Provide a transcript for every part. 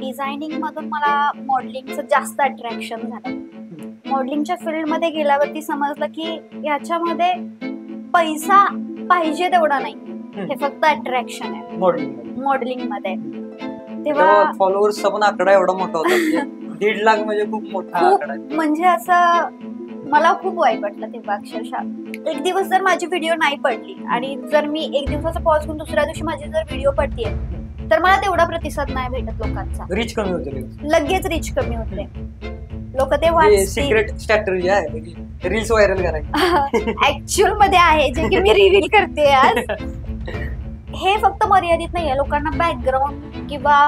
Designing मधून मला मॉडेलिंगचं जास्त अट्रॅक्शन झालं. मॉडेलिंगच्या फील्डमध्ये गेल्यावरती समजलं की याच्यामध्ये पैसा पाहिजे तेवढा नाही, हे फक्त अट्रॅक्शन आहे मॉडेलिंग मध्ये. तेव्हा फॉलोअर्सचा पण आकडा एवढा मोठा होता, 1.5 लाख म्हणजे खूप मोठा आकडा. म्हणजे असं मला खूप वाईट वाटलं तेव्हा. अक्षरशः एक दिवस जर माझी व्हिडिओ नाही पडली आणि जर मी एक दिवसाचा पॉज करून दुसऱ्या दिवशी माझी जर व्हिडिओ पडतीये तर मला तेवढा प्रतिसाद नाही भेटत लोकांचा. रीच कमी होते, लगेच रीच कमी होते. लोक ते वाचतील. सिक्रेट स्ट्रॅटेजी आहे रील्स व्हायरल करायची. ऍक्च्युअल मध्ये आहे जे की मी रिव्हील करते आज. हे फक्त मर्यादित नाहीये, लोकांना बॅकग्राऊंड किंवा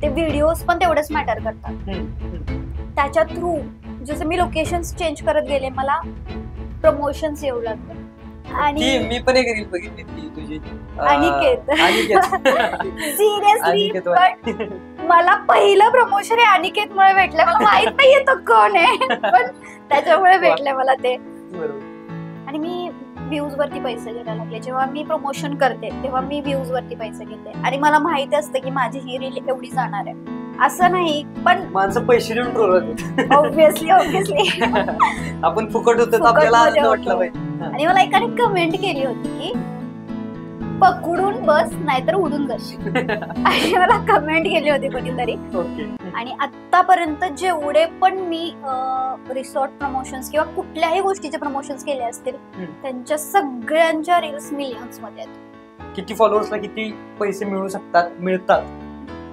ते व्हिडिओज पण तेवढेच मॅटर करतात. त्याच्या थ्रू जसं मी लोकेशन चेंज करत गेले मला प्रमोशन्स येऊ लागले. आणि मी पण एक रील बघितली ती तुझी अनिकेत. सिरियसली अनिकेत मला पहिलं प्रमोशन हे अनिकेत मुळे भेटलं. मला माहित नाहीये तो कोण आहे, पण त्याच्यामुळे भेटले मला ते. आणि मी व्ह्यूज वरती पैसे घ्यायला लागले. जेव्हा मी प्रमोशन करते तेव्हा मी व्ह्यूज वरती पैसे घेते आणि मला माहिती असतं की माझी ही रील एवढी जाणार आहे असं नाही, पण माणसं पैसे देऊन ट्रोल होते. ऑब्व्हियसली आपण फुकट होतो आपल्याला आनंद वाटला पाहिजे. आणि मला एकाने कमेंट केली होती की पकडून बस नाहीतर उडून जाशील आणि मला कमेंट केली होती कोणीतरी. आणि आतापर्यंत जेवढे पण मी रिसॉर्ट प्रमोशन्स किंवा कुठल्याही गोष्टीचे प्रमोशन्स केले असतील त्यांच्या सगळ्यांच्या रील्स मिलियन्स मध्ये आहेत. किती फॉलोअर्सला किती पैसे मिळतात,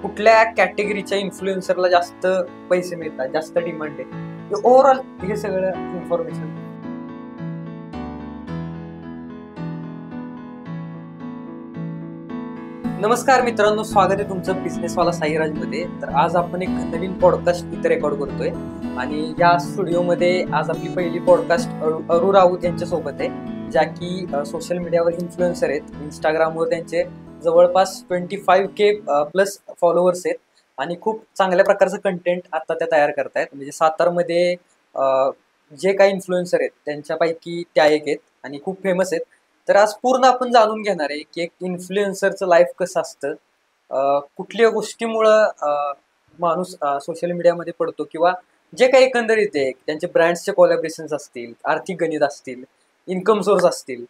कुठल्या कॅटेगरीच्या इन्फ्लुएन्सरला जास्त पैसे मिळतात, जास्त डिमांड आहे, ओव्हरऑल हे सगळं इन्फॉर्मेशन. नमस्कार मित्रांनो, स्वागत आहे तुमचं बिझनेसवाला साईराज मध्ये. तर आज आपण एक नवीन पॉडकास्ट इथे रेकॉर्ड करतोय आणि या स्टुडिओमध्ये आज आपली पहिली पॉडकास्ट अरू राऊत यांच्या सोबत आहे, ज्या की सोशल मीडियावर इन्फ्लुएन्सर आहेत. इंस्टाग्रामवर त्यांचे जवळपास 25K प्लस फॉलोअर्स आहेत आणि खूप चांगल्या प्रकारचं कंटेंट आता त्या तयार करतायत. म्हणजे सातारमध्ये जे काही इन्फ्लुएन्सर आहेत त्यांच्यापैकी त्या एक आहेत आणि खूप फेमस आहेत. तर आज पूर्ण आपण जाणून घेणार आहे की एक इन्फ्लुएन्सरचं लाईफ कसं असतं, कुठल्या गोष्टीमुळं माणूस सोशल मीडियामध्ये पडतो, किंवा जे काही एकंदरीत आहे त्यांचे ब्रँड्सचे कोलॅबरेशन्स असतील, आर्थिक गणित असतील, इन्कम सोर्स असतील,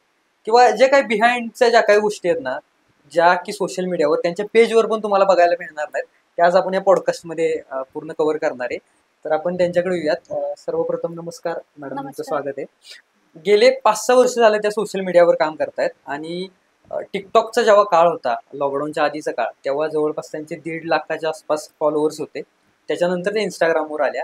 किंवा जे काही बिहाइंडच्या ज्या काही गोष्टी आहेत ना, ज्या की सोशल मीडियावर त्यांच्या पेजवर पण तुम्हाला बघायला मिळणार नाहीत, त्या आज आपण या पॉडकास्टमध्ये पूर्ण कव्हर करणार आहे. तर आपण त्यांच्याकडे येऊयात. सर्वप्रथम नमस्कार मॅडम, तुमचं स्वागत आहे. गेले 5-6 वर्ष झाले त्या सोशल मीडियावर काम करतायत आणि टिकटॉकचा जेव्हा काळ होता, लॉकडाऊनच्या आधीचा काळ, तेव्हा जवळपास त्यांचे 1.5 लाखाच्या आसपास फॉलोअर्स होते. त्याच्यानंतर ते इंस्टाग्रामवर आल्या.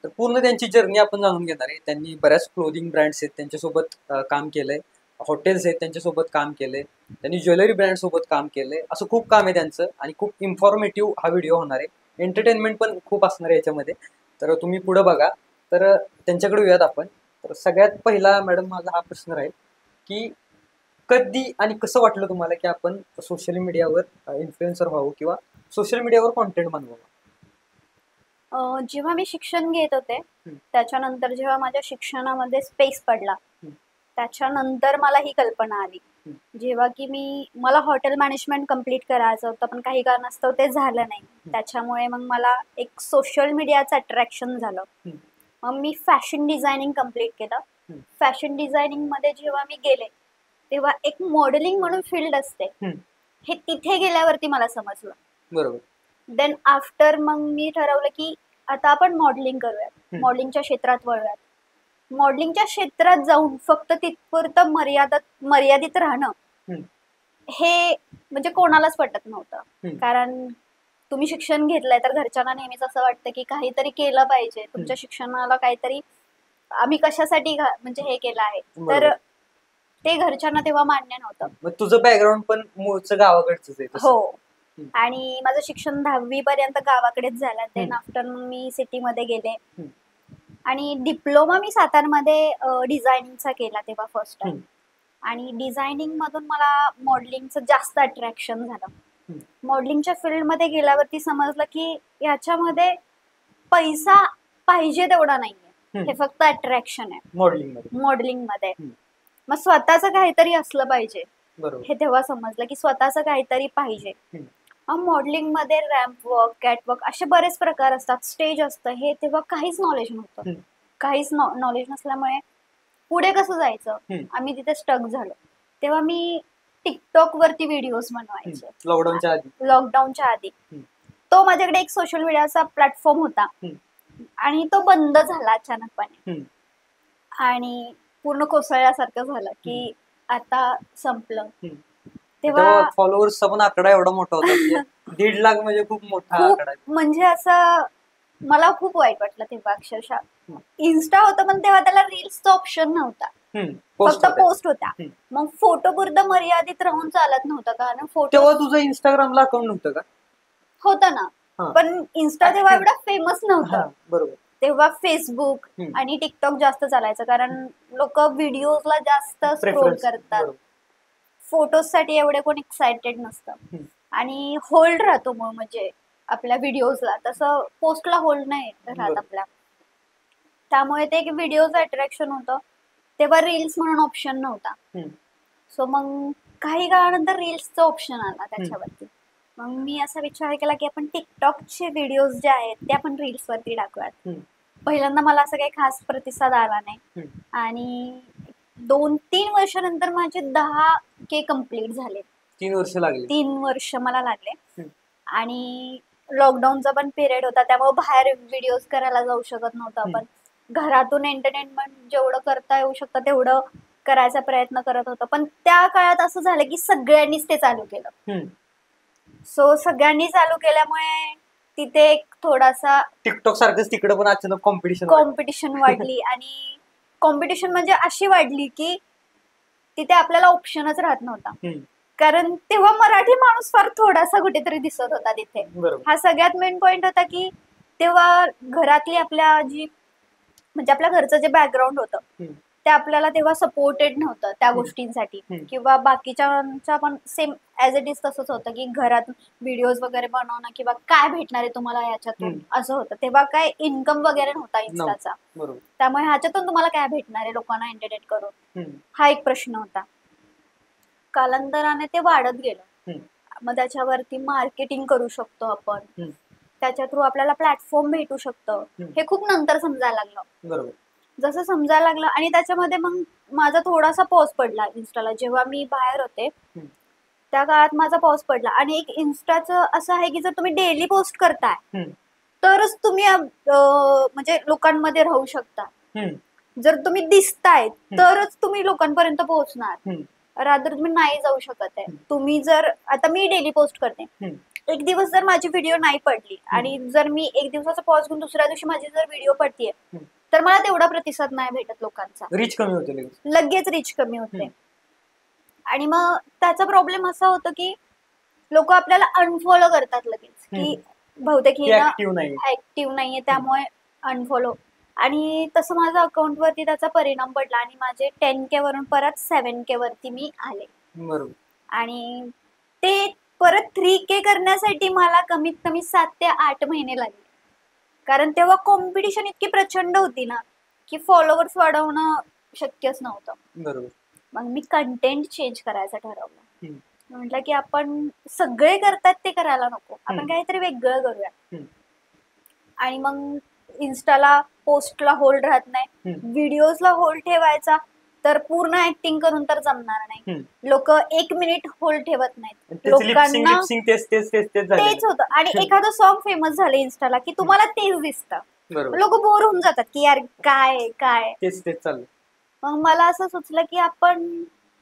तर पूर्ण त्यांची जर्नी आपण जाणून घेणार आहे. त्यांनी बऱ्याच क्लोदिंग ब्रँड्स आहेत त्यांच्यासोबत काम केलंय, हॉटेल्स आहेत त्यांच्यासोबत काम केलंय, त्यांनी ज्वेलरी ब्रँड सोबत काम केलंय. असं खूप काम आहे त्यांचं आणि खूप इन्फॉर्मेटिव्ह हा व्हिडिओ होणार आहे. एंटरटेनमेंट पण खूप असणार आहे याच्यामध्ये, तर तुम्ही पुढे बघा. तर त्यांच्याकडे येऊयात आपण. तर सगळ्यात पहिला मॅडम माझा हा प्रश्न राहील की कधी आणि कसं वाटलं तुम्हाला की आपण सोशल मीडियावर इन्फ्लुएन्सर व्हावं किंवा सोशल मीडियावर कॉन्टेंट बनवावं? जेव्हा मी शिक्षण घेत होते त्याच्यानंतर जेव्हा माझ्या शिक्षणामध्ये स्पेस पडला त्याच्यानंतर मला ही कल्पना आली. जेव्हा की मला हॉटेल मॅनेजमेंट कम्प्लीट करायचं होतं, पण काही कारणास्तव ते झालं नाही. त्याच्यामुळे मग मला एक सोशल मीडियाचं अट्रॅक्शन झालं. मग मी फॅशन डिझायनिंग कम्प्लीट केलं. फॅशन डिझायनिंग मध्ये जेव्हा मी गेले तेव्हा एक मॉडेलिंग म्हणून फील्ड असते हे तिथे गेल्यावरती मला समजलं. बरोबर. देन आफ्टर मग मी ठरवलं की आता आपण मॉडेलिंग करूयात, मॉडेलिंगच्या क्षेत्रात वळूयात. मॉडेलिंगच्या क्षेत्रात जाऊन फक्त तिथपुरतं मर्यादित राहणं हे म्हणजे कोणालाच पटत नव्हतं. कारण तुम्ही शिक्षण घेतलंय तर घरच्यांना नेहमीच असं वाटतं की काहीतरी केलं पाहिजे, तुमच्या शिक्षणाला काहीतरी आम्ही कशासाठी म्हणजे हे केलं आहे, तर ते घरच्यांना तेव्हा मान्य नव्हतं. मग तुझं बॅकग्राऊंड पण मूळचं गावाकडचंच आहे? हो. आणि माझं शिक्षण 10वी पर्यंत गावाकडेच झालं. देन आफ्टर मी सिटीमध्ये गेले आणि डिप्लोमा मी सातारमध्ये डिझायनिंगचा केला तेव्हा फर्स्ट टाइम. आणि डिझायनिंग मधून मला मॉडेलिंगचं जास्त अट्रॅक्शन झालं. मॉडेलिंगच्या फील्डमध्ये गेल्यावरती समजलं की याच्यामध्ये पैसा पाहिजे तेवढा नाहीये, हे फक्त अट्रॅक्शन आहे मॉडेलिंग मध्ये. मग स्वतःचं काहीतरी असलं पाहिजे हे तेव्हा समजलं की स्वतःचं काहीतरी पाहिजे. मॉडेलिंग मध्ये रॅम्प वॉक, कॅटवॉक असे बरेच प्रकार असतात, स्टेज असतं, हे तेव्हा काहीच नॉलेज नव्हतं. काहीच नॉलेज नसल्यामुळे पुढे कसं जायचं, आम्ही तिथे स्टक झालो. तेव्हा मी टिकटॉक वरती व्हिडिओज बनवायचे लॉकडाऊनच्या आधी. तो माझ्याकडे एक सोशल मीडियाचा प्लॅटफॉर्म होता आणि तो बंद झाला अचानकपणे आणि पूर्ण कोसळल्यासारखं झालं की आता संपलं. तेव्हा फॉलोअर्सचा पण आकडा एवढा मोठा होता, 1.5 लाख म्हणजे खूप मोठा आकडा. म्हणजे असं मला खूप वाईट वाटलं तेव्हा. अक्षरशः इन्स्टा होतं पण तेव्हा त्याला रील्सचा ऑप्शन नव्हता, फक्त पोस्ट होता. मग फोटो पुरतं मर्यादित राहून चालत नव्हतं, कारण फोटो. तेव्हा तुझं इंस्टाग्रामला अकाउंट नव्हतं का? होतं ना, पण इन्स्टा तेव्हा एवढा फेमस नव्हतं. बरोबर. तेव्हा फेसबुक आणि टिकटॉक जास्त चालायचं, कारण लोक व्हिडिओजला जास्त स्क्रोल करतात, फोटोज साठी एवढे कोण एक्सायटेड नसतं आणि होल्ड राहतो. मग म्हणजे आपल्या व्हिडिओजला तसं पोस्टला होल्ड नाही राहत आपल्या, त्यामुळे ते एक व्हिडिओचं अट्रॅक्शन होतं. तेव्हा रील्स म्हणून ऑप्शन नव्हता. सो मग काही काळानंतर रील्सचं ऑप्शन आला त्याच्यावरती. मग मी असा विचार केला की आपण टिकटॉकचे व्हिडिओज जे आहेत ते आपण रील्स वरती टाकूयात. पहिल्यांदा मला असं काही खास प्रतिसाद आला नाही आणि 2-3 वर्षानंतर माझे 10K कम्प्लीट झाले. 3 वर्ष मला लागले आणि लॉकडाऊनचा पण पिरियड होता, त्यामुळे बाहेर व्हिडिओज करायला जाऊ शकत नव्हतं आपण. घरातून एंटरटेनमेंट जेवढं करता येऊ शकतं तेवढं करायचा प्रयत्न करत होतो. पण त्या काळात असं झालं की सगळ्यांनीच ते चालू केलं. सो सगळ्यांनी चालू केल्यामुळे तिथे एक थोडासा टिकटॉक सारखंच तिकडे पण अचानक कॉम्पिटिशन वाढली आणि कॉम्पिटिशन म्हणजे अशी वाढली की तिथे आपल्याला ऑप्शनच राहत नव्हता, कारण तेव्हा मराठी माणूस फार थोडासा कुठेतरी दिसत होता तिथे. हा सगळ्यात मेन पॉइंट होता की तेव्हा घरातली आपल्या जी म्हणजे आपल्या घरचं जे बॅकग्राऊंड होतं ते आपल्याला तेव्हा सपोर्टेड नव्हतं त्या गोष्टींसाठी, किंवा बाकीच्या पण सेम ऍज इट इज तसंच होतं की घरात व्हिडिओज वगैरे बनवणं किंवा काय भेटणार आहे तुम्हाला याच्यातून असं होतं. तेव्हा काय इन्कम वगैरे नव्हता इन्स्टाचा, त्यामुळे ह्याच्यातून तुम्हाला काय भेटणार आहे लोकांना एंटरटेन करून, हा एक प्रश्न होता. कालांतराने ते वाढत गेलं. मग त्याच्यावरती मार्केटिंग करू शकतो आपण, त्याच्या थ्रू आपल्याला प्लॅटफॉर्म भेटू शकतं, हे खूप नंतर समजायला लागलं. जसं समजायला लागलं आणि त्याच्यामध्ये मग माझा थोडासा पॉज पडला इन्स्टाला. जेव्हा मी बाहेर होते त्या काळात माझा पॉज पडला. आणि एक इन्स्टाचं असं आहे की जर तुम्ही डेली पोस्ट करताय तरच तुम्ही म्हणजे लोकांमध्ये राहू शकता. जर तुम्ही दिसताय तरच तुम्ही लोकांपर्यंत पोहोचणार, रादर तुम्ही नाही जाऊ शकत आहे. तुम्ही जर आता मी डेली पोस्ट करते, एक दिवस जर माझी व्हिडिओ नाही पडली आणि जर मी एक दिवसाचा पॉज घेऊन दुसऱ्या दिवशी माझी जर व्हिडिओ पडतीये तर मला तेवढा प्रतिसाद नाही भेटत लोकांचा, रीच कमी होते, लगेच रीच कमी होते. आणि मग त्याचा प्रॉब्लेम असा होतो की लोक आपल्याला अनफॉलो करतात लगेच, की बहुतेक हे ऍक्टिव्ह नाहीये त्यामुळे अनफॉलो. आणि तसं माझ्या अकाउंट वरती त्याचा परिणाम पडला आणि माझे 10K वरून परत 7K वरती मी आले. आणि ते परत 3K करण्यासाठी मला कमीत कमी 7 ते 8 महिने लागले, कारण तेव्हा कॉम्पिटिशन इतकी प्रचंड होती ना की फॉलोअर्स वाढवणं शक्यच नव्हतं. मग मी कंटेंट चेंज करायचं ठरवलं. म्हटलं की आपण सगळे करतात ते करायला नको, आपण काहीतरी वेगळं करूया. आणि मग इन्स्टाला पोस्टला होल्ड राहत नाही, व्हिडिओजला होल्ड ठेवायचा तर पूर्ण ऍक्टिंग करून तर जमणार नाही. लोक 1 मिनिट होल्ड ठेवत नाहीत, लोकांना तेच होतं. आणि एखादं सॉन्ग फेमस झालं इन्स्टाला की तुम्हाला तेच दिसतं, लोक बोर होऊन जातात की यार काय काय तेच चाललं. मग मला असं सुचलं की आपण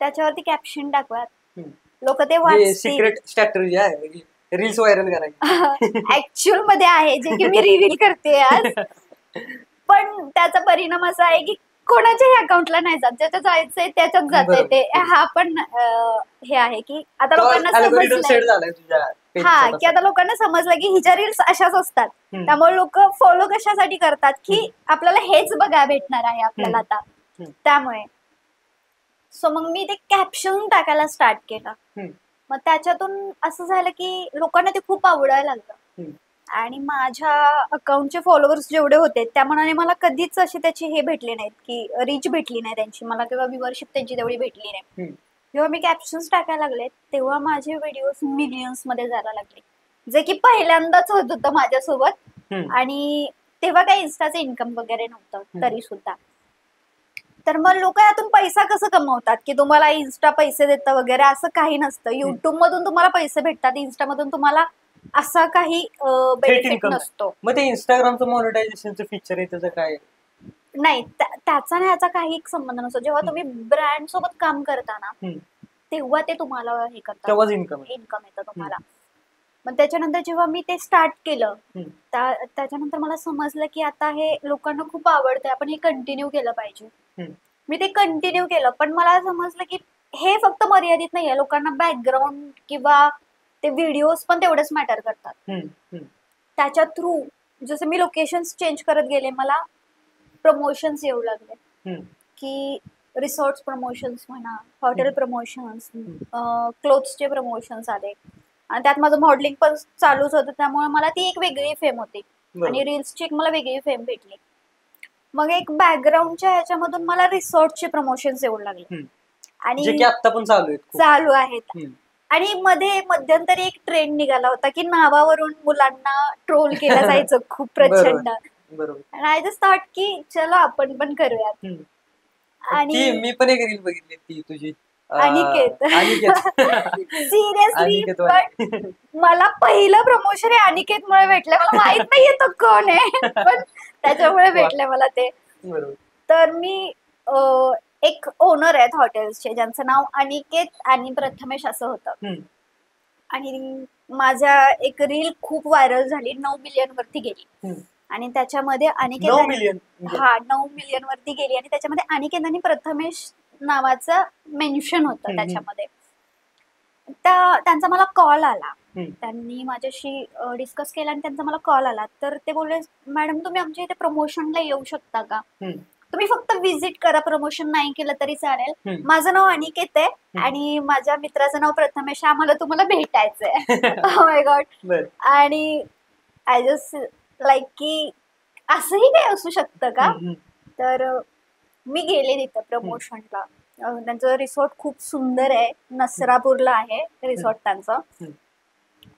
त्याच्यावरती कॅप्शन टाकूयात, लोक ते वाचतील. सिक्रेट स्ट्रॅटेजी आहे, रील्स व्हायरल करायची. ऍक्च्युअल मध्ये आहे जे की मी रिव्हील करते आज. पण त्याचा परिणाम असा आहे की कोणाच्याही अकाउंटला नाही जात, ज्याच्या जायचंय त्याच्यात जाते ते. हा पण हे आहे की आता लोकांना समजलंय, हा की आता लोकांना समजलं की हिच्या रील्स अशाच असतात, त्यामुळे लोक फॉलो कशासाठी करतात की आपल्याला हेच बघायला भेटणार आहे आपल्याला आता, त्यामुळे. सो मग मी ते कॅप्शन टाकायला स्टार्ट केलं. मग त्याच्यातून असं झालं की लोकांना ते खूप आवडायला लागलं. आणि माझ्या अकाउंटचे फॉलोअर्स जेवढे होते त्या मनाने मला कधीच अशी त्याची हे भेटले नाहीत की रीच भेटली नाही त्यांची, मला किंवा व्ह्यूअरशिप त्यांची तेवढी भेटली नाही. जेव्हा मी कॅप्शन्स टाकायला लागले तेव्हा माझे व्हिडिओज मिलियन्स मध्ये जायला लागले. जे की पहिल्यांदाच होत होतं माझ्यासोबत. हम्म. आणि तेव्हा काही इन्स्टाचं इन्कम वगैरे नव्हतं तरी सुद्धा. तर मग लोक यातून पैसा कसं कमवतात की तुम्हाला इन्स्टा पैसे देतं वगैरे, असं काही नसतं. युट्यूब मधून तुम्हाला पैसे भेटतात, इन्स्टा मधून तुम्हाला असा काही बेनिफिट इन्कम नसतो. मग ते इंस्टाग्रामचं मॉनिटायझेशनचं फीचर आहे त्याचं काय? नाही, त्याचा आणि ह्याचा काही संबंध नसतो. जेव्हा तुम्ही ब्रँड सोबत काम करता ना, तेव्हा ते तुम्हाला हे करतात, तेव्हाच इन्कम येतं तुम्हाला. मग त्याच्यानंतर जेव्हा मी ते स्टार्ट केलं, त्याच्यानंतर मला समजलं की आता हे लोकांना खूप आवडतंय, आपण हे कंटिन्यू केलं पाहिजे. मी ते कंटिन्यू केलं, पण मला समजलं की हे फक्त मर्यादित नाहीये. लोकांना बॅकग्राऊंड किंवा ते व्हिडिओज पण तेवढेच मॅटर करतात. त्याच्या थ्रू जसं मी लोकेशन्स चेंज करत गेले, मला प्रमोशन्स येऊ लागले की रिसॉर्ट प्रमोशन्स म्हणा, हॉटेल प्रमोशन्स, क्लोथ्सचे प्रमोशन्स आले. आणि त्यात माझं मॉडेलिंग पण चालूच होतं, त्यामुळे मला ती एक वेगळी फेम होती. आणि रील्सची एक मला वेगळी फेम भेटली. मग एक बॅकग्राऊंडच्या ह्याच्यामधून मला रिसॉर्टचे प्रमोशन्स येऊ लागले. आणि आता पण चालू आहेत. आणि मध्यंतरी एक ट्रेंड निघाला होता की नावावरून मुलांना ट्रोल केलं जायचं खूप प्रचंड. आणि आय जस्ट थॉट की चलो आपण पण करूयात. आणि मी पण एक रील बघितली ती तुझी, अनिकेत. सिरियसली, पण मला पहिलं प्रमोशन हे अनिकेतमुळे भेटलं. मला माहित नाहीये तो कोण आहे, पण त्याच्यामुळे भेटलं मला ते. तर मी एक ओनर आहेत हॉटेल्सचे, ज्यांचं नाव अनिकेत आणि प्रथमेश असं होतं. आणि माझ्या एक रील खूप व्हायरल झाली, 9 मिलियन वरती गेली. आणि त्याच्यामध्ये अनिकेत 9 मिलियन 9 मिलियन वरती गेली. आणि त्याच्यामध्ये अनिकेत आणि प्रथमेश नावाचं मेन्शन होतं त्याच्यामध्ये. त्यांचा मला कॉल आला, त्यांनी माझ्याशी डिस्कस केलं आणि त्यांचा मला कॉल आला. तर ते बोलले, मॅडम तुम्ही आमच्या इथे प्रमोशनला येऊ शकता का? तुम्ही फक्त व्हिजिट करा, प्रमोशन नाही केलं तरी चालेल. माझं नाव अनिकेत आहे आणि माझ्या मित्राचं नाव प्रथमेश, आम्हाला तुम्हाला भेटायचंय. Oh my God. आणि आय जस्ट लाईक की असंही काही असू शकतं का? तर मी गेले तिथं प्रमोशनला. त्यांचं रिसॉर्ट खूप सुंदर आहे, नसरापूरला आहे रिसॉर्ट त्यांचं.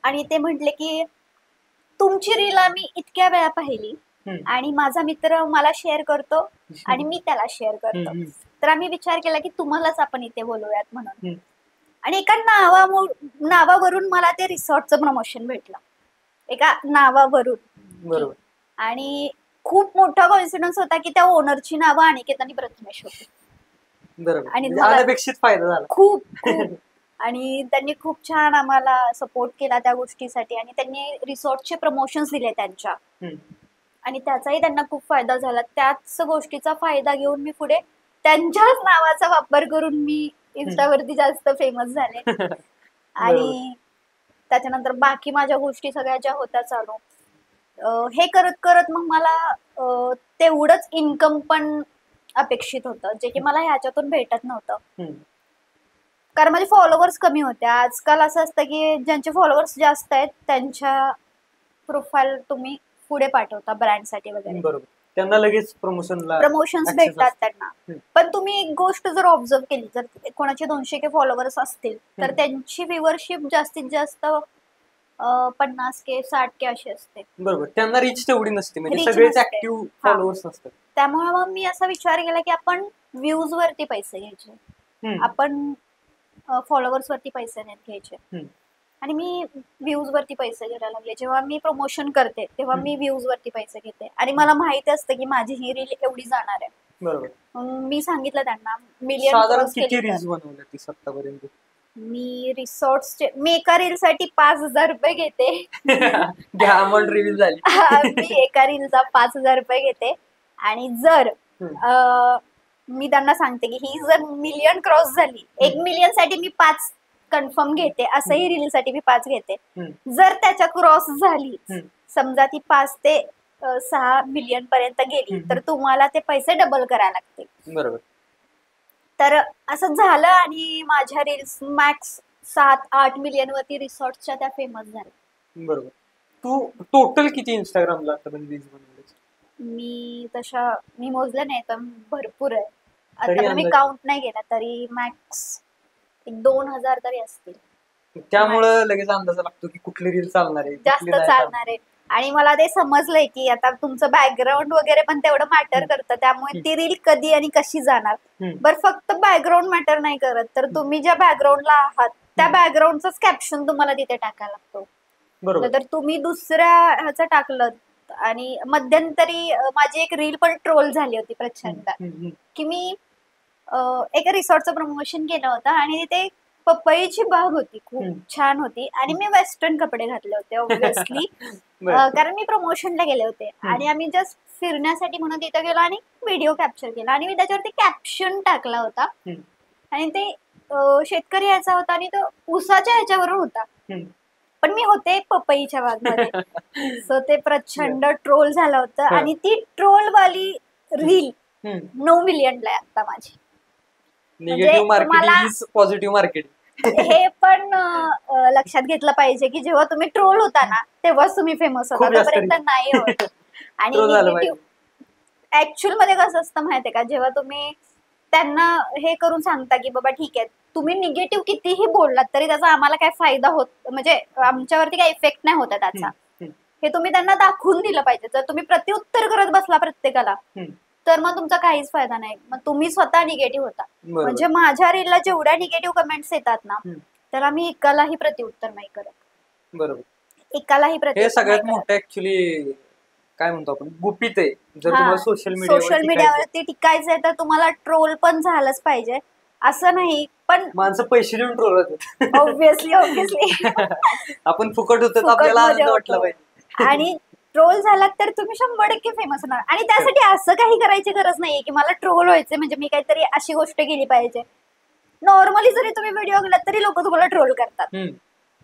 आणि ते म्हटले की तुमची रील आम्ही इतक्या वेळा पाहिली आणि माझा मित्र मला शेअर करतो आणि मी त्याला शेअर करतो, तर आम्ही विचार केला की तुम्हालाच आपण इथे बोलवूयात म्हणून. आणि एका नावावरून मला ते रिसॉर्टचं प्रमोशन भेटलं, एका नावावरून. आणि खूप मोठा कॉन्फिडन्स होता की त्या ओनरची नावं अनिकेत आणि प्रथमेश होती. आणि अनपेक्षित फायदा झाला खूप खूप. आणि त्यांनी खूप छान आम्हाला सपोर्ट केला त्या गोष्टीसाठी. आणि त्यांनी रिसॉर्टचे प्रमोशन्स दिले त्यांच्या, आणि त्याचाही त्यांना खूप फायदा झाला. त्याच गोष्टीचा फायदा घेऊन मी पुढे त्यांच्याच नावाचा वापर करून मी इन्स्टावरती जास्त फेमस झाले. आणि त्याच्यानंतर बाकी माझ्या गोष्टी सगळ्या ज्या होत्या चालू, हे करत करत मग मला तेवढंच इन्कम पण अपेक्षित होतं, जे की मला ह्याच्यातून भेटत नव्हतं. कारण माझे फॉलोअर्स कमी होते. आजकाल असं असतं की ज्यांचे फॉलोअर्स जास्त आहेत त्यांच्या प्रोफाईल तुम्ही पुढे पाठवता ब्रँडसाठी वगैरे, त्यांना लगेच प्रमोशन्स भेटतात त्यांना. पण तुम्ही एक गोष्ट जर ऑब्झर्व केली, जर कोणाचे 200K फॉलोअर्स असतील तर त्यांची व्ह्यूअरशिप जास्तीत जास्त 50K 60K अशी असते. त्यांना रीच तेवढी नसते, म्हणजे सगळेच ऍक्टिव्ह फॉलोअर्स नसतात. त्यामुळे मग मी असा विचार केला की आपण व्ह्यूज वरती पैसे घ्यायचे, आपण फॉलोअर्स वरती पैसे नाही घ्यायचे. आणि मी व्ह्यूज वरती पैसे घ्यायला लागले. जेव्हा मी प्रमोशन करते तेव्हा मी व्ह्यूज वरती पैसे घेते, आणि मला माहिती असतं की माझी ही रील एवढी जाणार आहे. मी सांगितलं त्यांना मिलियन. मी रिसॉर्ट्सचे, मी एका रील साठी 5,000 रुपये घेते. रिव्हील झाली. मी एका रीलचा 5,000 रुपये घेते. आणि जर मी त्यांना सांगते की ही जर मिलियन क्रॉस झाली, 1 मिलियन साठी मी 5 कन्फर्म घेते, असंही रील साठी मी 5 घेते. जर त्याच्या क्रॉस झाली, समजा ती 5 ते 6 मिलियन पर्यंत गेली, तर तुम्हाला ते पैसे डबल करायला लागतील. तर असं झालं आणि माझ्या रील्स मॅक्स 7-8 मिलियन वरती रिसॉर्टच्या त्या फेमस झाल्या. तू टोटल किती इंस्टाग्रामला रील्स बनवले? मी मोजलं नाही, तर भरपूर आहे. आता मी काउंट नाही केला, तरी मॅक्स 2,000 तरी असतील. त्यामुळं लगेच अंदाज लागतो की कुठली रील चालणार आहे, जास्त कुठली नाही चालणार आहे. आणि मला ते समजलंय की आता तुमचं बॅकग्राऊंड वगैरे पण तेवढं मॅटर करतं, त्यामुळे ती रील कधी आणि कशी जाणार. बरं फक्त बॅकग्राऊंड मॅटर नाही करत, तर तुम्ही ज्या बॅकग्राऊंडला आहात त्या बॅकग्राऊंडच कॅप्शन तुम्हाला तिथे टाकायला लागतो. बरोबर. तर तुम्ही दुसऱ्या ह्याचं टाकलं. आणि मध्यंतरी माझी एक रील पण ट्रोल झाली होती प्रचंड, की मी एका रिसॉर्टचं प्रमोशन केलं होतं आणि तिथे पपईची बाग होती, खूप छान होती. आणि मी वेस्टर्न कपडे घातले होते ऑब्व्हियसली, कारण मी प्रमोशनला गेले होते. आणि आम्ही जस्ट फिरण्यासाठी म्हणून तिथे गेलो आणि व्हिडिओ कॅप्चर केला आणि मी त्याच्यावरती कॅप्शन टाकला होता. आणि ते शेतकरी ह्याचा होता आणि तो ऊसाच्या ह्याच्यावरून होता, पण मी होते पपईच्या बागमध्ये. सो ते प्रचंड ट्रोल झालं होतं. आणि ती ट्रोल वाली रील 9 मिलियनला आहे आता माझी. Negative marketing is positive marketing. हे पण लक्षात घेतलं पाहिजे की जेव्हा तुम्ही ट्रोल होता ना तेव्हाच तुम्ही फेमस होता, तोपर्यंत नाही होत. आणि निगेटिव्ह ऍक्च्युअल मध्ये कसं असतं माहितीये का, जेव्हा तुम्ही त्यांना हे करून सांगता की बाबा ठीक आहे तुम्ही निगेटिव्ह कितीही बोललात तरी त्याचा आम्हाला काय फायदा होत, म्हणजे आमच्यावरती काय इफेक्ट नाही होता त्याचा, हे तुम्ही त्यांना दाखवून दिलं पाहिजे. जर तुम्ही प्रत्युत्तर करत बसला प्रत्येकाला तर मग तुमचा काहीच फायदा नाही. मग तुम्ही स्वतः निगेटिव्ह होता. म्हणजे माझ्या रीलला जेवढ्या निगेटिव्ह कमेंट्स येतात ना त्याला मी एकालाही प्रत्युत्तर नाही करत. बरोबर. एकालाही प्रत्युत्तर. हे सगळ्यात मोठं ऍक्च्युली काय म्हणतो आपण गुपित आहे. जर तुम्हाला सोशल मीडियावरती टिकायचंय तर तुम्हाला ट्रोल पण झालंच पाहिजे, असं नाही. पण माणसं पैसे देऊन ट्रोल होतात ऑब्व्हियसली आपण फुकट होतो आपल्याला आनंद वाटला पाहिजे. आणि ट्रोल झालात तर तुम्ही 100% फेमस होणार. आणि त्यासाठी असं काही करायची गरज नाहीये की मला ट्रोल व्हायचे म्हणजे मी काहीतरी अशी गोष्ट केली पाहिजे. नॉर्मली जरी तुम्ही व्हिडिओ केलात तरी लोक तुम्हाला ट्रोल करतात,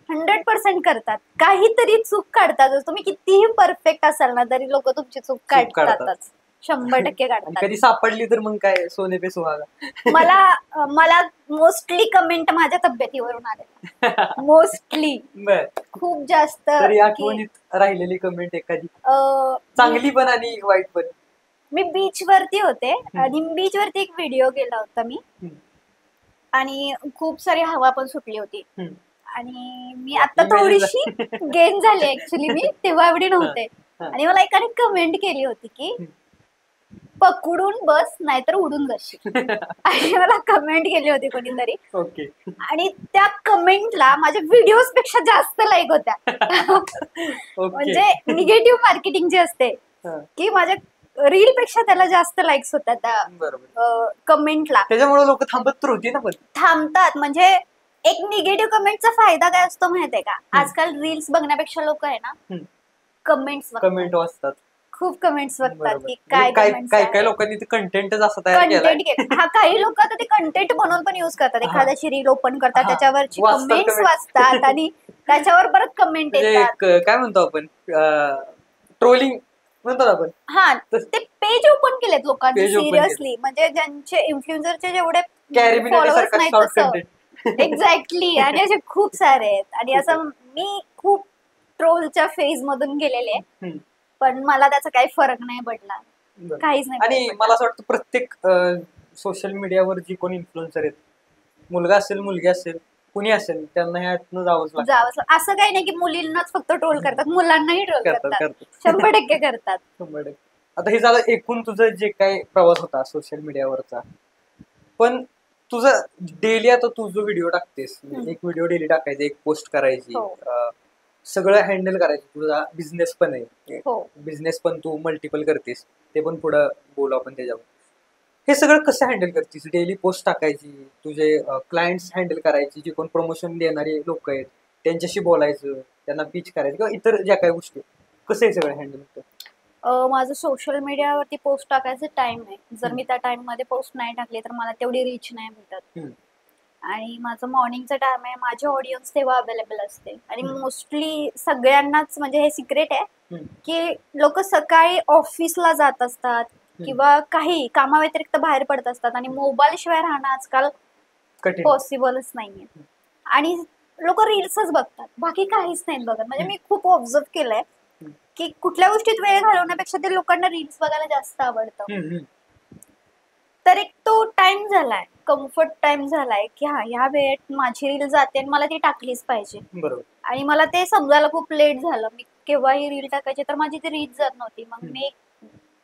100% करतात. काहीतरी चूक काढतात. तुम्ही कितीही परफेक्ट असाल ना तरी लोक तुमची चूक काढतातच, 100% काढतात. कधी सापडली तर मग काय सोने पे सुहागा. मला मोस्टली कमेंट माझ्या तब्येतीवरून आले, मोस्टली खूप जास्त. आठवणीत राहिलेली कमेंट एखादी चांगली पण आणि वाईट पण. मी बीच वरती होते आणि बीच वरती एक व्हिडिओ केला होता मी, आणि खूप सारी हवा पण सुटली होती. आणि मी आता थोडीशी गेन झाली ऍक्च्युली, मी तेव्हा एवढी नव्हते. आणि मला एकाने कमेंट केली होती की पकडून बस नाहीतर उडून जाशील, आणि मला कमेंट केली होती कोणीतरी. आणि त्या कमेंटला माझ्या व्हिडिओज पेक्षा जास्त लाईक होत्या. म्हणजे निगेटिव्ह मार्केटिंग जे असते की माझ्या रील पेक्षा त्याला जास्त लाईक्स होत्या त्या कमेंटला. त्याच्यामुळे लोक थांबत तर होती ना, पण थांबतात. म्हणजे एक निगेटिव्ह कमेंटचा फायदा काय असतो माहितीये का, आजकाल रील्स बघण्यापेक्षा लोक आहे ना कमेंट वाचतात, खूप कमेंट्स बघतात की काय लोकांनी कंटेंटच असं तयार केलं. काही लोक आता ते कंटेंट म्हणून पण युज करतात. एखाद्याची रील ओपन करतात, त्याच्यावरची कमेंट्स वाचतात आणि त्याच्यावर परत कमेंट येतात. काय म्हणतो आपण, ट्रोलिंग म्हणतो आपण. ते पेज ओपन केलेत लोकांनी सिरियसली. म्हणजे ज्यांचे इन्फ्लुएन्सरचे जेवढे फॉलोअर्स नाहीत तसं. एक्झॅक्टली. आणि असे खूप सारे आहेत. आणि असं मी खूप ट्रोलच्या फेज मधून गेलेले, पण मला त्याचा काही फरक नाही पडला, काहीच नाही. आणि मला असं वाटतं प्रत्येक सोशल मीडियावर जी कोणी इन्फ्लुएन्सर आहेत, मुलगा असेल मुलगी असेल कुणी असेल, त्यांना ह्यातनं जावंच लागतं. असं काही नाही की मुलींनाच फक्त ट्रोल करतात, मुलांनाही ट्रोल करतात, 100% करतात. 100%. आता हे झालं एकूण तुझं जे काही प्रवास होता सोशल मीडियावरचा. पण तुझं डेली आता तू जो व्हिडिओ टाकतेस, एक व्हिडिओ डेली टाकायचा, एक पोस्ट करायची, सगळं हँडल करायचं. तुझा बिझनेस पण आहे, बिझनेस पण तू मल्टिपल करतेस, ते पण पुढं बोलू आपण त्याच्यावर. हे सगळं कसं हँडल करतेस? डेली पोस्ट टाकायची, तुझे क्लायंट्स हँडल करायची, जे कोण प्रमोशन देणारे लोक आहेत त्यांच्याशी बोलायचं, त्यांना पिच करायचं किंवा इतर ज्या काही गोष्टी, कसं हे सगळं हँडल होतं? माझं सोशल मीडियावरती पोस्ट टाकायचं टाइम आहे. जर मी त्या टाइम मध्ये पोस्ट नाही टाकली तर मला तेवढी रीच नाही भेटत. आणि माझं मॉर्निंगचा टाइम आहे, माझे ऑडियन्स तेव्हा अवेलेबल असते. आणि मोस्टली सगळ्यांनाच म्हणजे हे सिक्रेट आहे की लोक सकाळी ऑफिसला जात असतात किंवा काही कामाव्यतिरिक्त बाहेर पडत असतात, आणि मोबाईल शिवाय राहणं आजकाल पॉसिबलच नाहीये. आणि लोक रील्सच बघतात, बाकी काहीच नाही बघत. म्हणजे मी खूप ऑब्झर्व केलंय की कुठल्या गोष्टीत वेळ घालवण्यापेक्षा ते लोकांना रील्स बघायला जास्त आवडतं. तर एक तो टाइम झालाय, कम्फर्ट टाइम झालाय की हा ह्या वेळेत माझी रील जाते आणि मला ती टाकलीच पाहिजे. बरोबर. आणि मला ते समजायला खूप लेट झालं. मी केव्हाही रील टाकायचे तर माझी ती रीच जात नव्हती. मग मी एक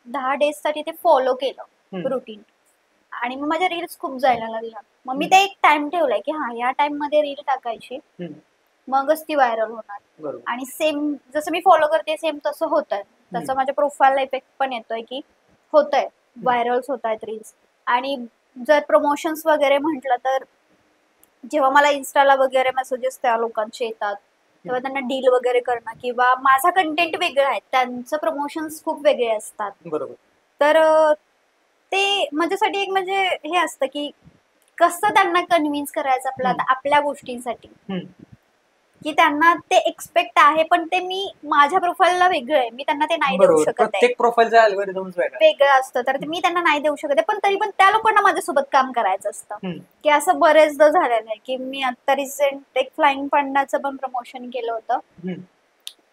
10 डेज साठी ते फॉलो केलं रुटीन आणि मग माझ्या रील्स खूप जायला लागल्या. मग मी ते एक टाइम ठेवलाय की हा या टाइम मध्ये रील टाकायची, मगच ती व्हायरल होणार. आणि सेम जसं मी फॉलो करते सेम तसं होत आहे. तसं माझ्या प्रोफाईलला इफेक्ट पण येतोय की होत आहे, व्हायरल्स होत आहेत रील्स. आणि जर प्रमोशन्स वगैरे म्हटलं तर जेव्हा मला इन्स्टाला वगैरे मेसेजेस त्या लोकांचे येतात तेव्हा त्यांना डील वगैरे करणं किंवा माझा कंटेंट वेगळा आहे, त्यांचं प्रमोशन्स खूप वेगळे असतात. बरोबर. तर ते माझ्यासाठी एक म्हणजे हे असतं की कसं त्यांना कन्व्हिन्स करायचं आपल्या गोष्टींसाठी, की त्यांना ते एक्सपेक्ट आहे पण ते मी माझ्या प्रोफाईलला वेगळं आहे, मी त्यांना ते नाही देऊ शकत आहे. प्रत्येक प्रोफाईलचा अल्गोरिदम वेगळं असतं तर मी त्यांना नाही देऊ शकत आहे. पण तरी पण त्या लोकांना माझ्यासोबत काम करायचं असतं. की असं बरेचदा झालेलं आहे की मी आता रिसेंट एक फ्लाइंग पांडाचं पण प्रमोशन केलं होतं.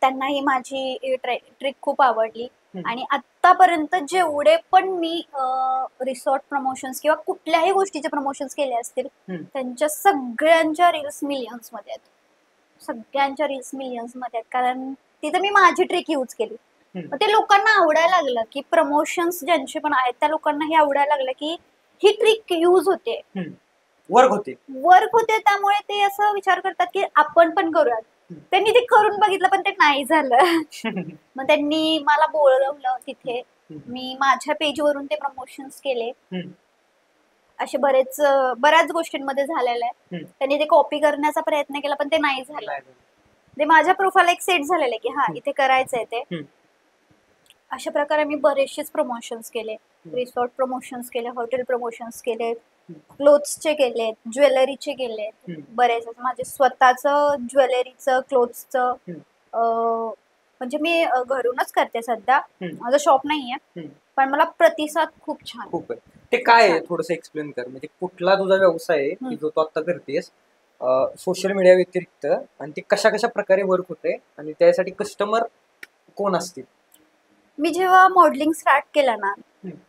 त्यांनाही माझी ट्रिक खूप आवडली. आणि आतापर्यंत जेवढे पण मी रिसॉर्ट प्रमोशन्स किंवा कुठल्याही गोष्टीचे प्रमोशन्स केले असतील त्यांच्या सगळ्यांच्या रील्स मिलियन्स मध्ये आहेत. सगळ्यांच्या रील्स मिलियन्स मध्ये आहेत, कारण तिथे मी माझी ट्रिक यूज केली. मग ते लोकांना आवडायला लागलं की प्रमोशन्स ज्यांचे पण आहेत त्या लोकांना हे आवडायला लागलं की ही ट्रिक यूज होते, वर्क होते. त्यामुळे ते असं विचार करतात की आपण पण करूयात. त्यांनी ते करून बघितलं पण ते नाही झालं. मग त्यांनी मला बोलवलं तिथे, मी माझ्या पेजवरून ते प्रमोशन्स केले. असे बऱ्याच गोष्टींमध्ये झालेलं आहे. त्यांनी ते कॉपी करण्याचा प्रयत्न केला पण ते नाही झालं. ते माझ्या प्रोफाईल एक सेट झालेलं आहे की हा इथे करायचंय ते. अशा प्रकारे मी बरेचसेच प्रमोशन्स केले. रिसॉर्ट प्रमोशन्स केले, हॉटेल प्रमोशन्स केले, क्लोथ्सचे केलेत, ज्वेलरीचे केलेत. बरेच माझे स्वतःचं ज्वेलरीचं, क्लोथ्सचं म्हणजे मी घरूनच करते सध्या. माझं शॉप नाहीये पण मला प्रतिसाद खूप छान. खूप आहे. ते काय आहे थोडंसं एक्सप्लेन कर. म्हणजे कुठला तुझा व्यवसाय आहे की जो तू आता करतेस सोशल मीडिया व्यतिरिक्त, आणि ते कशा कशा प्रकारे वर्क होते आणि त्यासाठी कस्टमर कोण असतील? मी जेव्हा मॉडेलिंग स्टार्ट केलं ना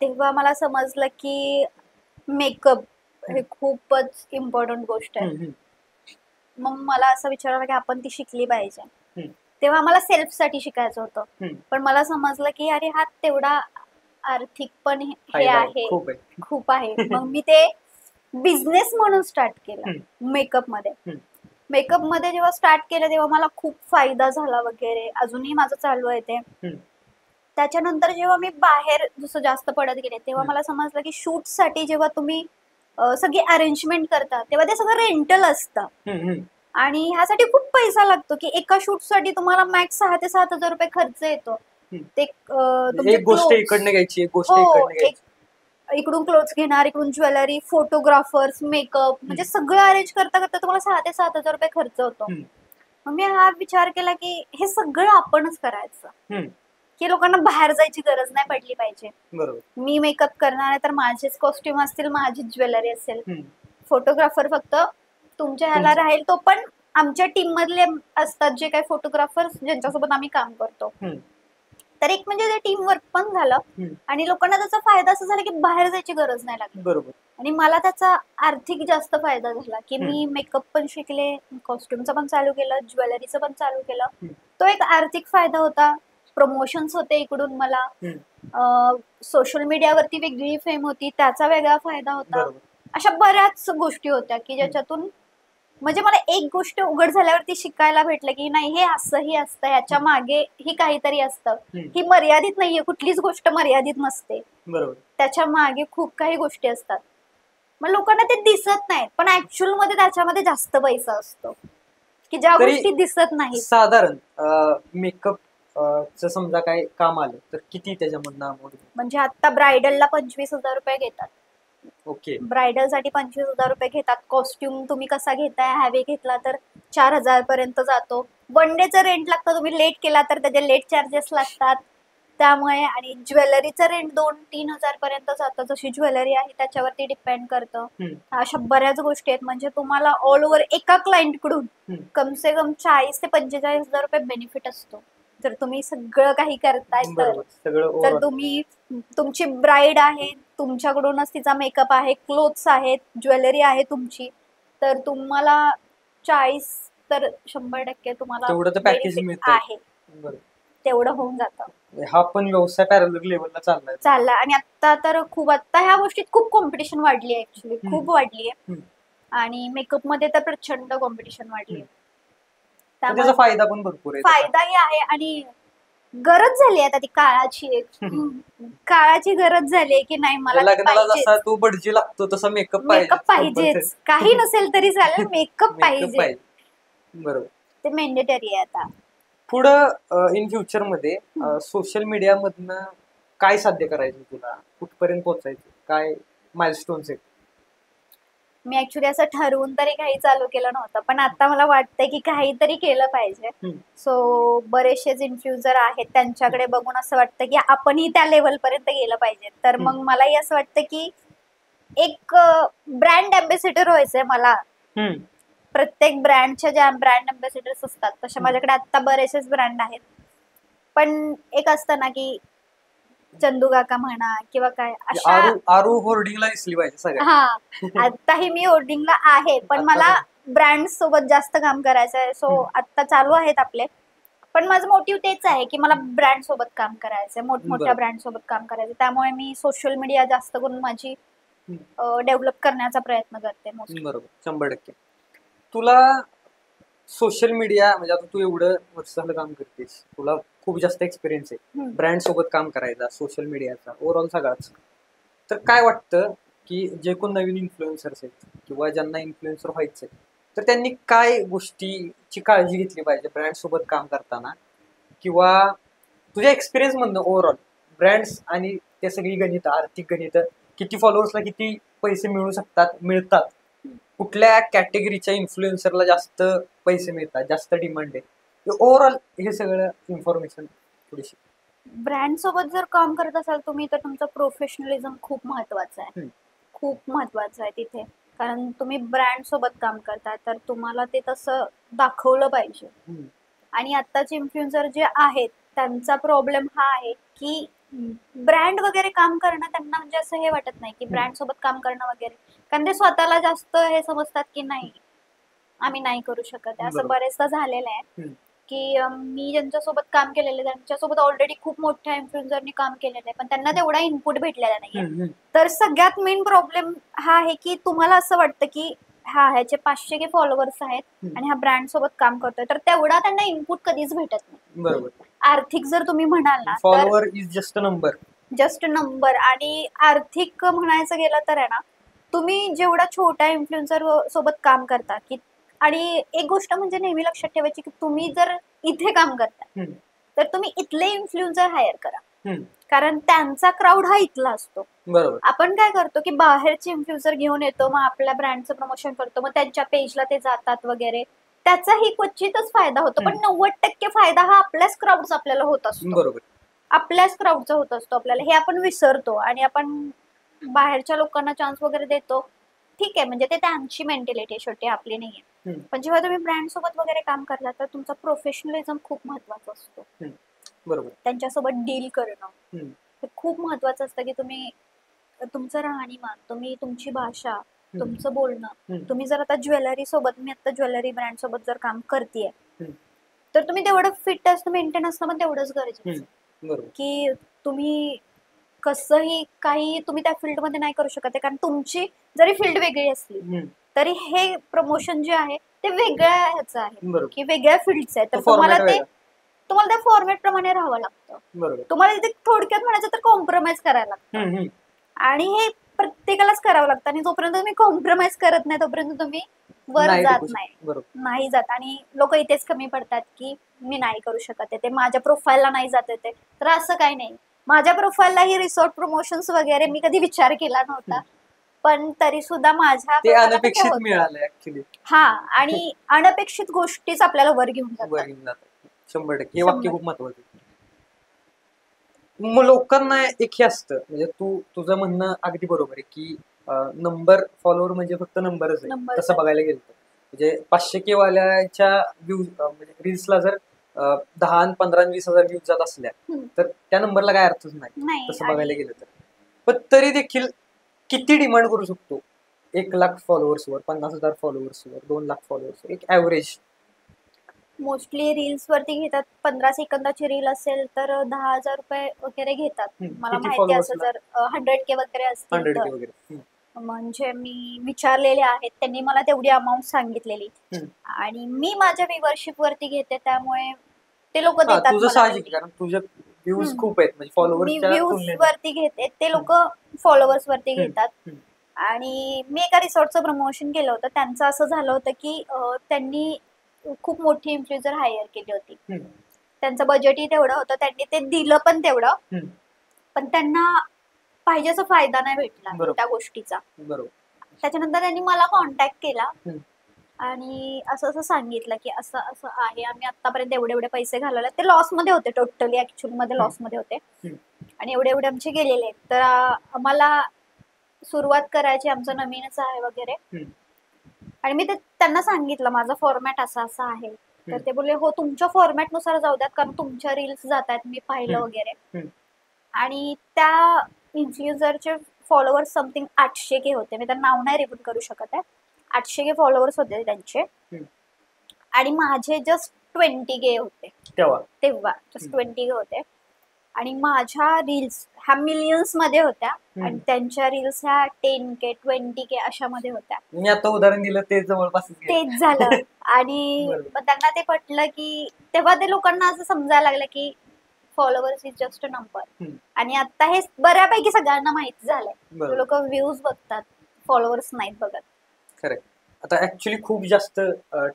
तेव्हा मला समजलं की मेकअप हे खूपच इम्पॉर्टंट गोष्ट आहे. मग मला असं विचारलं की आपण ती शिकली पाहिजे. तेव्हा मला सेल्फ साठी शिकायचं होतं. पण मला समजलं की अरे हा तेवढा आर्थिक पण हे आहे, खूप आहे. मग मी ते बिझनेस म्हणून स्टार्ट केलं मेकअप मध्ये. मेकअप मध्ये जेव्हा स्टार्ट केलं तेव्हा मला खूप फायदा झाला वगैरे, अजूनही माझं चालू आहे ते. त्याच्यानंतर जेव्हा मी बाहेर जसं जास्त पडत गेले तेव्हा मला समजलं की शूट साठी जेव्हा तुम्ही सगळी अरेंजमेंट करता तेव्हा ते सगळं रेंटल असतं. आणि ह्यासाठी खूप पैसा लागतो की एका शूट साठी तुम्हाला मॅक्स 6,000 ते 7,000 रुपये खर्च येतो. ते गोष्ट इकडनं घ्यायची, गोष्ट इकडनं घ्यायची, इकडून क्लोथ्स घेणार, इकडून ज्वेलरी, फोटोग्राफर्स, मेकअप, म्हणजे सगळं अरेंज करता करता तुम्हाला 6,000 ते 7,000 रुपये खर्च होतो. मग मी हा विचार केला की हे सगळं आपणच करायचं, की लोकांना बाहेर जायची गरज नाही पडली पाहिजे. मी मेकअप करणार आहे तर माझेच कॉस्ट्युम असतील, माझीच ज्वेलरी असेल. फोटोग्राफर फक्त तुमच्या ह्याला राहील, तो पण आमच्या टीम मधले असतात जे काही फोटोग्राफर्स ज्यांच्यासोबत आम्ही काम करतो. तर एक म्हणजे ते टीम वर्क पण झालं आणि लोकांना त्याचा फायदा असा झाला की बाहेर जायची गरज नाही लागली. आणि मला त्याचा आर्थिक जास्त फायदा झाला की मी मेकअप पण शिकले, कॉस्ट्युमचं पण चालू केलं, ज्वेलरीचं पण चालू केलं. तो एक आर्थिक फायदा होता. प्रमोशन्स होते इकडून मला, सोशल मीडियावरती वेगळी फेम होती त्याचा वेगळा फायदा होता. अशा बऱ्याच गोष्टी होत्या की ज्याच्यातून म्हणजे मला एक गोष्ट उघड झाल्यावरती शिकायला भेटलं की नाही हे असंही असतं, ह्याच्या मागे ही काहीतरी असतं. ही मर्यादित नाहीये, कुठलीच गोष्ट मर्यादित नसते, त्याच्या मागे खूप काही गोष्टी असतात. मग लोकांना ते दिसत नाहीत पण ऍक्च्युअल मध्ये त्याच्यामध्ये जास्त पैसा असतो की ज्या गोष्टी दिसत नाही. साधारण मेकअप समजा काय काम आलं तर किती त्याच्यामधनं अमाऊंट? म्हणजे आता ब्रायडलला 25,000 रुपये घेतात. ओके, ब्रायडल साठी 25,000 रुपये घेतात. कॉस्ट्युम तुम्ही कसा घेताय, हॅवी घेतला तर 4,000 पर्यंत जातो. वन डेचं रेंट लागतं, तुम्ही लेट केला तर त्याचे लेट चार्जेस लागतात त्यामुळे. आणि ज्वेलरीचं रेंट 2-3,000 पर्यंत जातं, जशी ज्वेलरी आहे त्याच्यावरती डिपेंड करतं. अशा बऱ्याच गोष्टी आहेत. म्हणजे तुम्हाला ऑल ओव्हर एका क्लायंट कडून कमसे कम 40,000 ते 45,000 रुपये बेनिफिट असतो जर तुम्ही सगळं काही करताय तर. तुम्ही तुमची ब्राईड आहे तुमच्याकडूनच तिचा मेकअप आहे, क्लोथ्स आहेत, ज्वेलरी आहे तुमची, तर तुम्हाला 40 तर 100% तुम्हाला तेवढं तर पॅकेज benefit मिळतं. आहे. बरोबर. तेवढं होऊन जातं. हा पण व्यवसाय पॅरलल लेवलला चाललाय. चाललाय आणि आता तर खूप आता ह्या गोष्टीत खूप कॉम्पिटिशन वाढली आहे ऍक्च्युली, खूप वाढली आहे. आणि मेकअप मध्ये तर प्रचंड कॉम्पिटिशन वाढली आहे. पण त्याचा फायदा पण भरपूर आहे. फायदाही आहे आणि गरज झाली आता ती काळाची एक काळाची गरज झाली की नाही मला लग्नाला जसा तो बडजी लागतो तसा मेकअप पाहिजेच. काही नसेल तरी चालेल, मेकअप पाहिजे. बरोबर. ते मेंडेटरी आहे आता. पुढं इन फ्युचर मध्ये सोशल मीडिया मधनं काय साध्य करायचं तुला, कुठपर्यंत पोहोचायचं, काय माइलस्टोन्स आहेत? मी ऍक्च्युली असं ठरवून तरी काही चालू केलं नव्हतं, पण आता मला वाटतंय की काहीतरी केलं पाहिजे. सो बरेचसेच इन्फ्लुएन्सर आहेत, त्यांच्याकडे बघून असं वाटतं की आपणही त्या लेवल पर्यंत गेलं पाहिजे. तर मग मलाही असं वाटतं की एक ब्रँड अँबॅसेडर व्हायचंय मला. प्रत्येक ब्रँडच्या ज्या ब्रँड अँबॅसेडर्स असतात तशा माझ्याकडे आता बरेचसेच ब्रँड आहेत. पण एक असतं ना की चंदू काका म्हणा किंवा काय अशा आरू होर्डिंगला दिसली पाहिजे सगळ्या. हा, आताही मी होर्डिंगला आहे, पण मला ब्रँड सोबत जास्त काम करायचं आहे. सो आता चालू आहेत आपले, पण माझं मोटिव्ह तेच आहे की मला ब्रँड सोबत काम करायचंय, मोठमोठ्या ब्रँड सोबत काम करायचं. त्यामुळे मी सोशल मीडिया जास्त करून माझी डेव्हलप करण्याचा प्रयत्न करते. बरोबर, 100%. तुला सोशल मीडिया म्हणजे आता तू एवढं वर्ष झालं काम करतेस, तुला खूप जास्त एक्सपिरियन्स आहे ब्रँड सोबत काम करायचा, सोशल मीडियाचा, ओव्हरऑल सगळाच. तर काय वाटतं की जे कोण नवीन इन्फ्लुएन्सर्स आहेत किंवा ज्यांना इन्फ्लुएन्सर व्हायचंय, तर त्यांनी काय गोष्टीची काळजी घेतली पाहिजे ब्रँड सोबत काम करताना, किंवा तुझ्या एक्सपिरियन्स मधनं ओव्हरऑल ब्रँड्स आणि ते सगळी गणित, आर्थिक गणित, किती फॉलोअर्सला किती पैसे मिळतात, कुठल्या कॅटेगरीच्या इन्फ्लुएन्सरला जास्त पैसे मिळतात, जास्त डिमांड आहे, ओव्हरऑल हे सगळं इन्फॉर्मेशन थोडीशी. ब्रँड सोबत जर काम करत असाल तुम्ही तर तुमचं प्रोफेशनलिझम खूप महत्वाचं आहे. खूप महत्वाचं आहे तिथे, कारण तुम्ही ब्रँड सोबत काम करताय तर तुम्हाला ते तसं दाखवलं पाहिजे. आणि आत्ताचे इन्फ्लुएन्सर जे आहेत त्यांचा प्रॉब्लेम हा आहे की ब्रँड वगैरे काम करणं त्यांना म्हणजे असं हे वाटत नाही की ब्रँड सोबत काम करणं वगैरे, कारण ते स्वतःला जास्त हे समजतात की नाही आम्ही नाही करू शकत. असं बरेचदा झालेलं आहे की मी ज्यांच्यासोबत काम केलेलं त्यांच्यासोबत ऑलरेडी खूप मोठ्या इन्फ्लुएन्सरनी काम केलेलं आहे, पण त्यांना तेवढा इनपुट भेटलेला नाहीये. तर सगळ्यात मेन प्रॉब्लेम हा आहे की तुम्हाला असं वाटतं की ह्याचे 500 फॉलोअर्स आहेत आणि हा ब्रँड सोबत काम करतोय, तर तेवढा त्यांना इनपुट कधीच भेटत नाही. बरोबर. आर्थिक जर तुम्ही म्हणाल ना, follower is just just number. आणि आर्थिक म्हणायचं गेलं तर आहे ना, तुम्ही जेवढा छोट्या इन्फ्लुएन्सर सोबत काम करता की, आणि एक गोष्ट म्हणजे नेहमी लक्षात ठेवायची की तुम्ही जर इथे काम करता तर तुम्ही इथले इन्फ्लुएन्सर हायर करा, कारण त्यांचा क्राऊड हा इथला असतो. बरोबर. आपण काय करतो की बाहेरचे इन्फ्लुएन्सर घेऊन येतो, मग आपल्या ब्रँडचं प्रमोशन करतो, मग त्यांच्या पेजला ते जातात वगैरे, त्याचाही क्वचितच फायदा होतो, पण 90% फायदा हा आपल्याच क्राऊडचा आपल्याला होत असतो. बरोबर. आपल्याच क्राऊडचा होत असतो आपल्याला, हे आपण विसरतो आणि आपण बाहेरच्या लोकांना चान्स वगैरे देतो. ठीक आहे, म्हणजे ते त्यांची मेंटॅलिटी शेवटी, आपली नाहीये. पण जेव्हा तुम्ही ब्रँड सोबत वगैरे काम करता तर तुमचा प्रोफेशनलिझम खूप महत्वाचा असतो. बरोबर. त्यांच्यासोबत डील करणं हे खूप महत्वाचं असतं की तुम्ही तुमचं राहणीमान, तुम्ही तुमची भाषा, तुमचं बोलणं, तुम्ही जर आता ज्वेलरी सोबत, मी आता ज्वेलरी ब्रँड सोबत जर काम करतेय तर तुम्ही तेवढं फिट असतं, मेंटेन असतं, पण तेवढंच गरजेचं की तुम्ही कसंही काही तुम्ही त्या फील्ड मध्ये नाही करू शकत आहे, कारण तुमची जरी फील्ड वेगळी असली तरी हे प्रमोशन जे आहे ते वेगळ्या ह्याचं आहे की वेगळ्या फील्डचं आहे, तर तुम्हाला त्या फॉर्मॅट प्रमाणे राहावं लागतं. तुम्हाला तिथे थोडक्यात म्हणायचं तर कॉम्प्रोमाइज करायला लागतं, आणि हे प्रत्येकालाच करावं लागतं. आणि जोपर्यंत तुम्ही कॉम्प्रोमाइज करत नाही तोपर्यंत तुम्ही वर जात नाही जात. आणि लोक इथेच कमी पडतात की मी नाही करू शकत आहे, ते माझ्या प्रोफाईलला नाही जात येते. तर असं काही नाही, माझ्या प्रोफाईलला ही रिसॉर्ट प्रमोशन्स वगैरे मी कधी विचार केला नव्हता, पण तरी सुद्धा माझ्या अनपेक्षित मिळालं ऍक्च्युली. हा, आणि अनपेक्षित गोष्टीच आपल्याला वर घेऊन जातात. 100%. हे वाक्य खूप महत्वाचं. मग लोकांना एक हे असतं, म्हणजे तुझं म्हणणं अगदी बरोबर आहे की नंबर, फॉलोअर म्हणजे फक्त नंबरच आहे तसं बघायला गेलं तर. म्हणजे 500K वाल्याच्या व्ह्यूज म्हणजे रील्सला जर 10, 15, 20 हजार व्ह्यूज जात असल्या तर त्या नंबरला काय अर्थच नाही तसं बघायला गेलं तर. पण तरी देखील किती डिमांड करू शकतो 1,00,000 फॉलोअर्सवर, 50,000 फॉलोअर्सवर, 2,00,000 फॉलोअर्सवर, एक ॲव्हरेज? मोस्टली रील्स वरती घेतात. 15 सेकंदाची रील असेल तर 10,000 रुपये वगैरे घेतात. मला किती माहिती असं फॉलोअर्सला? जर 100K वगैरे असतील 100K तर. वगैरे. म्हणजे मी विचारलेले आहेत, त्यांनी मला तेवढी अमाऊंट सांगितलेली. आणि मी माझ्या व्ह्यूअरशिप वरती घेते, त्यामुळे ते लोक हा, देतात तुझं मला साहजिक आहे, तेवढी. कारण तुझे व्ह्यूज हम्म. खूप आहेत, म्हणजे मी फॉलोअर्सच्या व्ह्यूज तुलनेत. वरती घेते, ते लोक फॉलोअर्स वरती घेतात. हम्म. आणि मी एका रिसॉर्टचं प्रमोशन केलं होतं. त्यांचं असं झालं होतं की त्यांनी खूप मोठी इन्फ्लुएन्सर हायर केली होती. त्यांचं बजेटही तेवढं होतं, त्यांनी ते दिलं पण तेवढं, पण त्यांना पाहिजे असा फायदा नाही भेटला बरोबर. त्या गोष्टीचा. बरोबर. त्याच्यानंतर त्यांनी मला कॉन्टॅक्ट केला आणि असं असं सांगितलं की असं असं आहे, आम्ही आतापर्यंत एवढे एवढे पैसे घालवले. ते लॉसमध्ये होते, टोटली ऍक्च्युअली मध्ये लॉसमध्ये होते. आणि एवढे एवढे आमचे गेलेले आहेत, तर आम्हाला सुरुवात करायची, आमचं नवीनच आहे वगैरे. आणि मी ते त्यांना सांगितलं माझा फॉर्मॅट असा असा आहे. तर ते बोलले हो, तुमच्या फॉर्मॅट नुसार जाऊ द्यात, कारण तुमच्या रील्स जात आहेत, मी पाहिलं वगैरे. आणि त्या इन्फ्लुएन्सरचे फॉलोअर्स समथिंग 800K होते. मी तर नाव नाही रिव्हील करू शकत आहे. 800K फॉलोअर्स होते त्यांचे. आणि माझे जस्ट 20K होते तेव्हा जस्ट 20K होते. आणि माझ्या रील्स ह्या मिलियन्स मध्ये होत्या आणि त्यांच्या रील्स ह्या 10K 20K अशामध्ये होत्या. मी आता उदाहरण दिलं ते जवळपास तेच झालं. आणि त्यांना ते पटलं की तेव्हा ते लोकांना असं समजायला लागलं की followers is just a number. आणि आता हे बऱ्यापैकी सगळ्यांना माहिती झालंय. लोक व्ह्यूज बघतात, फॉलोअर्स नाहीत बघत. खरं. आता ऍक्च्युली खूप जास्त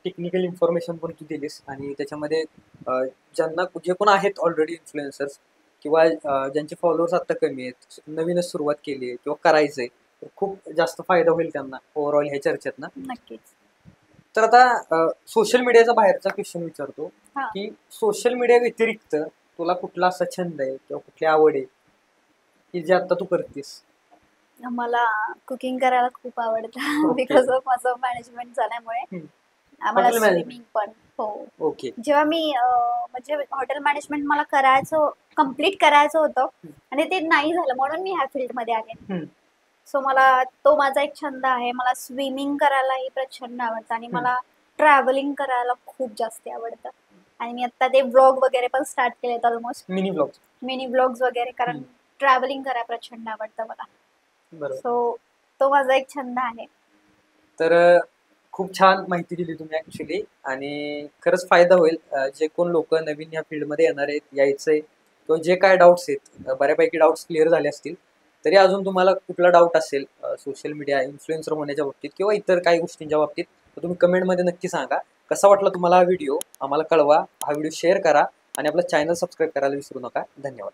टेक्निकल इन्फॉर्मेशन पण तू दिलीस, आणि त्याच्यामध्ये ज्यांना जे कोण आहेत ऑलरेडी इन्फ्लुएन्सर्स किंवा ज्यांचे फॉलोअर्स आता कमी आहेत, नवीनच सुरुवात केली आहे किंवा करायचंय, तर खूप जास्त फायदा होईल त्यांना ओव्हरऑल ह्या चर्चेत ना. नक्कीच. तर आता सोशल मीडियाचा बाहेरचा क्वेश्चन विचारतो की सोशल मीडिया व्यतिरिक्त तुला कुठला असा छंद आहे किंवा कुठली आवड आहे की जे आता तू करतेस? मला कुकिंग करायला खूप आवडतं. बिकॉज ऑफ माझं मॅनेजमेंट झाल्यामुळे. आम्हाला स्विमिंग पण. हो. ओके. जेव्हा मी म्हणजे हॉटेल मॅनेजमेंट मला कम्प्लीट करायचं होतं आणि ते नाही झालं, म्हणून मी ह्या फील्डमध्ये आले. सो मला तो माझा एक छंद आहे. मला स्विमिंग करायलाही प्रचंड आवडतं आणि मला ट्रॅव्हलिंग करायला खूप जास्त आवडतं. आणि मी आता ते व्लॉग वगैरे पण स्टार्ट केलेत, ऑलमोस्ट मिनी व्लॉग्स वगैरे, कारण ट्रॅव्हलिंग करायला प्रचंड आवडतं मला. सो तो माझा एक छंद आहे. तर खूप छान माहिती दिली तुम्ही ऍक्च्युली, आणि खरंच फायदा होईल जे कोण लोक नवीन या फील्डमध्ये येणार आहेत, यायचंय, किंवा जे काय डाऊट्स आहेत, बऱ्यापैकी डाऊट्स क्लिअर झाले असतील. तरी अजून तुम्हाला कुठला डाऊट असेल सोशल मीडिया इन्फ्लुएन्सर होण्याच्या बाबतीत किंवा इतर काही गोष्टींच्या बाबतीत, तर तुम्ही कमेंटमध्ये नक्की सांगा. कसा वाटला तुम्हाला हा व्हिडिओ आम्हाला कळवा. हा व्हिडिओ शेअर करा आणि आपलं चॅनल सबस्क्राईब करायला विसरू नका. धन्यवाद.